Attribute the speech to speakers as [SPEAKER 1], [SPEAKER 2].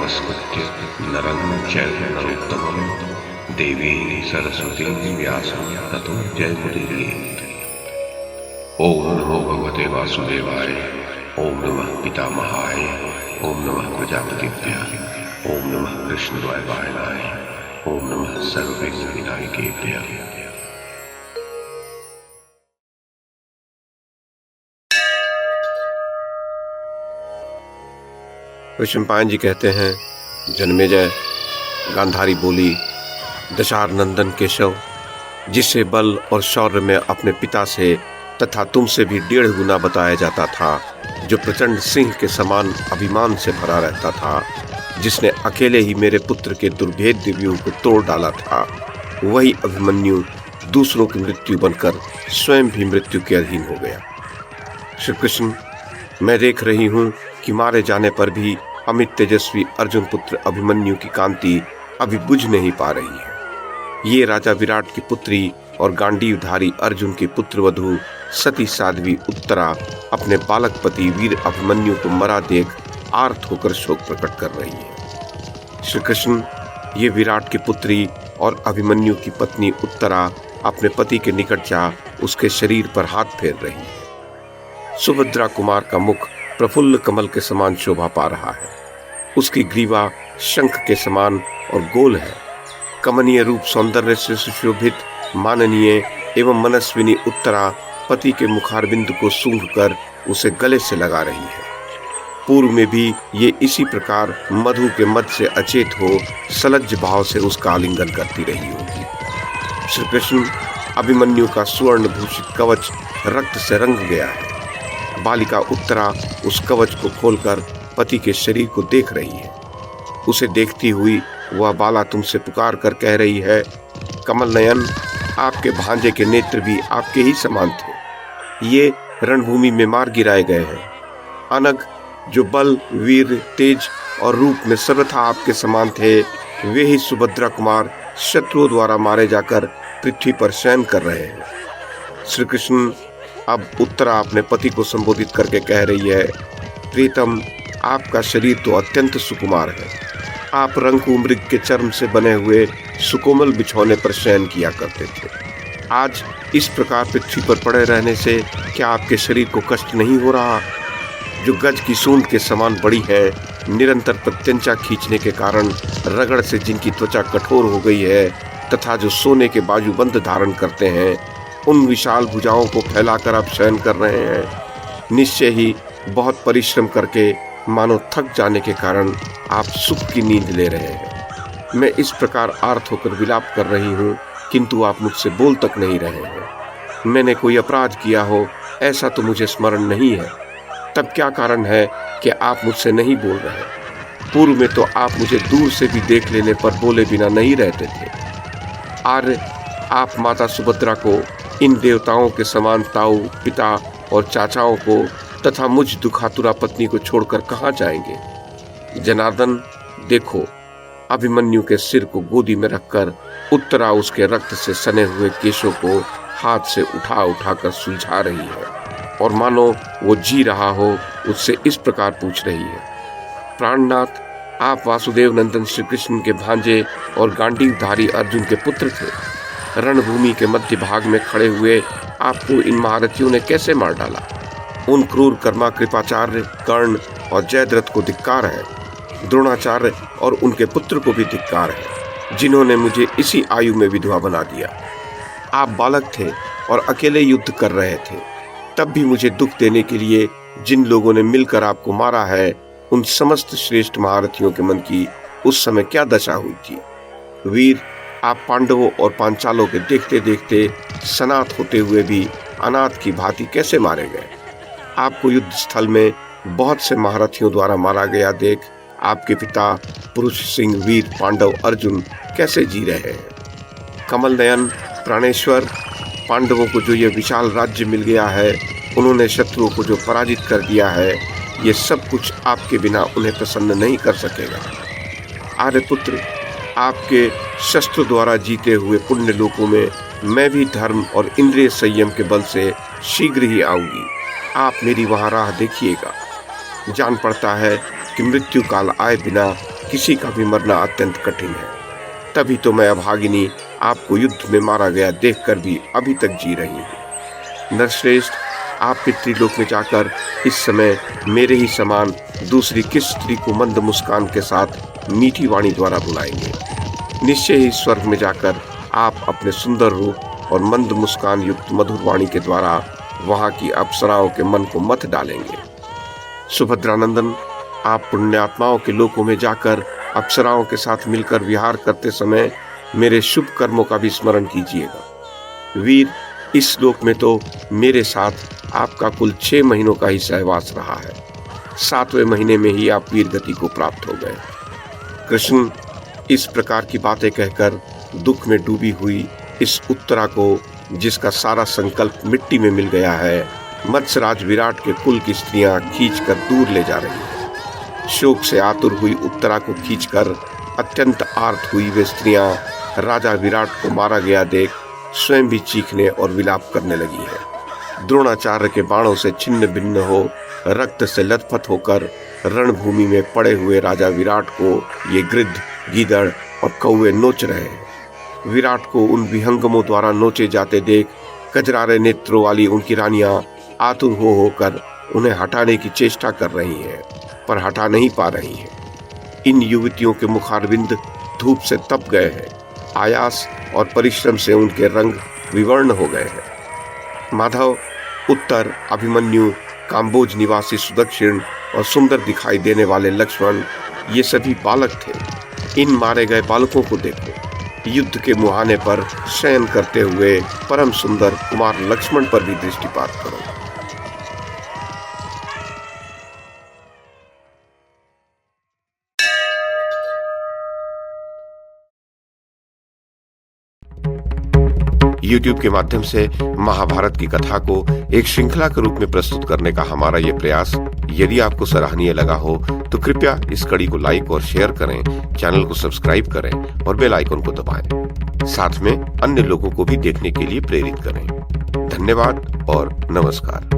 [SPEAKER 1] नमस्कृत्य नरं चैव नरोत्तमं देवीं सरस्वतीं व्यासं ततो जयमुदीरयेत्। ओम नमो भगवते वासुदेवाय। ओम नमः पितामहाय। ओम नमः प्रजापतिभ्यः। ओम नमः कृष्णद्वैपायनाय। ओम नमः सर्वविघ्नविनायकेभ्यः।
[SPEAKER 2] वैशंपायन जी कहते हैं, जन्मेजय, गांधारी बोली, दशारनंदन केशव, जिसे बल और शौर्य में अपने पिता से तथा तुमसे भी 1.5 गुना बताया जाता था, जो प्रचंड सिंह के समान अभिमान से भरा रहता था, जिसने अकेले ही मेरे पुत्र के दुर्भेद्य व्यूह को तोड़ डाला था, वही अभिमन्यु दूसरों की मृत्यु बनकर स्वयं भी मृत्यु के अधीन हो गया। श्री कृष्ण, मैं देख रही हूँ कि मारे जाने पर भी अमित तेजस्वी अर्जुन पुत्र अभिमन्यु की कांति अभी बुझ नहीं पा रही है। ये राजा विराट की पुत्री और गांडीवधारी अर्जुन की पुत्रवधू सती साध्वी उत्तरा अपने बालक पति वीर अभिमन्यु को मरा देख आर्त होकर शोक प्रकट कर रही है। श्री कृष्ण, ये विराट की पुत्री और अभिमन्यु की पत्नी उत्तरा अपने पति के निकट जा उसके शरीर पर हाथ फेर रही है। सुभद्रा कुमार का मुख प्रफुल्ल कमल के समान शोभा पा रहा है। उसकी ग्रीवा शंख के समान और गोल है। कमनीय रूप सौंदर्य से सुशोभित माननीय एवं मनस्विनी उत्तरा पति के मुखारबिंद को सूंघकर उसे गले से लगा रही है। पूर्व में भी ये इसी प्रकार मधु के मद से अचेत हो सलज्ज भाव से उसका आलिंगन करती रही होगी। श्री कृष्ण, अभिमन्यु का स्वर्ण भूषित कवच रक्त से रंग गया है। बालिका उत्तरा उस कवच को खोलकर पति के शरीर को देख रही है। उसे देखती हुई वह बाला तुमसे पुकार कर कह रही है, कमल नयन, आपके भांजे के नेत्र भी आपके ही समान थे। ये रणभूमि में मार गिराए गए हैं। अनग, जो बल, वीर, तेज और रूप में सर्वथा आपके समान थे, वे ही सुभद्रा कुमार शत्रुओं द्वारा मारे जाकर पृथ्वी पर शयन कर रहे हैं। श्री कृष्ण, अब उत्तरा अपने पति को संबोधित करके कह रही है, प्रीतम, आपका शरीर तो अत्यंत सुकुमार है। आप रंकू मृग के चर्म से बने हुए सुकोमल बिछौने पर शयन किया करते थे। आज इस प्रकार पृथ्वी पर पड़े रहने से क्या आपके शरीर को कष्ट नहीं हो रहा? जो गज की सूंड के समान बड़ी है, निरंतर प्रत्यंचा खींचने के कारण रगड़ से जिनकी त्वचा कठोर हो गई है तथा जो सोने के बाजूबंद धारण करते हैं, उन विशाल भुजाओं को फैलाकर आप शयन कर रहे हैं। निश्चय ही बहुत परिश्रम करके मानो थक जाने के कारण आप सुख की नींद ले रहे हैं। मैं इस प्रकार आर्त होकर विलाप कर रही हूँ, किंतु आप मुझसे बोल तक नहीं रहे हैं। मैंने कोई अपराध किया हो ऐसा तो मुझे स्मरण नहीं है। तब क्या कारण है कि आप मुझसे नहीं बोल रहे? पूर्व में तो आप मुझे दूर से भी देख लेने पर बोले बिना नहीं रहते थे। आर्य, आप माता सुभद्रा को, इन देवताओं के समान ताऊ, पिता और चाचाओं को तथा मुझ दुखातुरा पत्नी को छोड़कर कहाँ जाएंगे? जनार्दन, देखो, अभिमन्यु के सिर को गोदी में रखकर उत्तरा उसके रक्त से सने हुए केशों को हाथ से उठा उठाकर सुलझा रही है और मानो वो जी रहा हो उससे इस प्रकार पूछ रही है, प्राणनाथ, आप वासुदेव नंदन श्री कृष्ण के भांजे और गांडीवधारी अर्जुन के पुत्र थे। रणभूमि के मध्य भाग में खड़े हुए आपको इन महारथियों ने कैसे मार डाला? उन क्रूर कर्मा कृपाचार्य, कर्ण और जयद्रथ को धिक्कार है। द्रोणाचार्य और उनके पुत्र को भी धिक्कार है, जिन्होंने मुझे इसी आयु में विधवा बना दिया। आप बालक थे और अकेले युद्ध कर रहे थे, तब भी मुझे दुख देने के लिए जिन लोगों ने मिलकर आपको मारा है, उन समस्त श्रेष्ठ महारथियों के मन की उस समय क्या दशा हुई थी? वीर, आप पांडवों और पांचालों के देखते देखते सनाथ होते हुए भी अनाथ की भांति कैसे मारे गए? आपको युद्ध स्थल में बहुत से महारथियों द्वारा मारा गया देख आपके पिता पुरुष सिंह वीर पांडव अर्जुन कैसे जी रहे हैं? कमल नयन, प्राणेश्वर, पांडवों को जो ये विशाल राज्य मिल गया है, उन्होंने शत्रुओं को जो पराजित कर दिया है, ये सब कुछ आपके बिना उन्हें प्रसन्न नहीं कर सकेगा। आर्यपुत्र, आपके शस्त्र द्वारा जीते हुए पुण्य लोकों में मैं भी धर्म और इंद्रिय संयम के बल से शीघ्र ही आऊंगी। आप मेरी वहां राह देखिएगा। जान पड़ता है कि मृत्यु काल आए बिना किसी का भी मरना अत्यंत कठिन है। तभी तो मैं अभागिनी आपको युद्ध में मारा गया देखकर भी अभी तक जी रही हूँ। नरश्रेष्ठ, आप पितृलोक में जाकर इस समय मेरे ही समान दूसरी किस स्त्री को मंद मुस्कान के साथ मीठी वाणी द्वारा बुलाएंगे? निश्चय ही स्वर्ग में जाकर आप अपने सुंदर रूप और मंद मुस्कान युक्त मधुर वाणी के द्वारा वहां की अप्सराओं के मन को मथ डालेंगे। सुभद्रानंदन, आप पुण्यात्माओं के लोकों में जाकर अप्सराओं के साथ मिलकर विहार करते समय मेरे शुभ कर्मों का भी स्मरण कीजिएगा। वीर, इस लोक में तो मेरे साथ आपका कुल 6 महीनों का ही सहवास रहा है। 7वें महीने में ही आप वीर गति को प्राप्त हो गए। कृष्ण, इस प्रकार की बातें कहकर दुख में डूबी हुई इस उत्तरा को, जिसका सारा संकल्प मिट्टी में मिल गया है, मत्स्यराज विराट के कुल की स्त्रियां खींचकर दूर ले जा रही हैं। शोक से आतुर हुई उत्तरा को खींचकर अत्यंत आर्त हुई वे स्त्रियां राजा विराट को मारा गया देख स्वयं भी चीखने और विलाप करने लगी है। द्रोणाचार्य के बाणों से छिन्न भिन्न हो रक्त से लथपथ होकर रणभूमि में पड़े हुए राजा विराट को ये गिद्ध, गीदड़ और कौवे नोच रहे हैं। विराट को उन विहंगमों द्वारा नोचे जाते देख कजरारे नेत्रों वाली उनकी रानियां आतुर हो होकर उन्हें हटाने की चेष्टा कर रही हैं, पर हटा नहीं पा रही हैं। इन युवतियों के मुखारविंद धूप से तप गए हैं, आयास और परिश्रम से उनके रंग विवर्ण हो गए हैं। माधव, उत्तर, अभिमन्यु, काम्बोज निवासी सुदक्षिण और सुंदर दिखाई देने वाले लक्ष्मण, ये सभी बालक थे। इन मारे गए बालकों को देखो। युद्ध के मुहाने पर शयन करते हुए परम सुंदर कुमार लक्ष्मण पर भी दृष्टिपात करो। YouTube के माध्यम से महाभारत की कथा को एक श्रृंखला के रूप में प्रस्तुत करने का हमारा ये प्रयास यदि आपको सराहनीय लगा हो तो कृपया इस कड़ी को लाइक और शेयर करें, चैनल को सब्सक्राइब करें और बेल आइकन को दबाएं। साथ में अन्य लोगों को भी देखने के लिए प्रेरित करें। धन्यवाद और नमस्कार।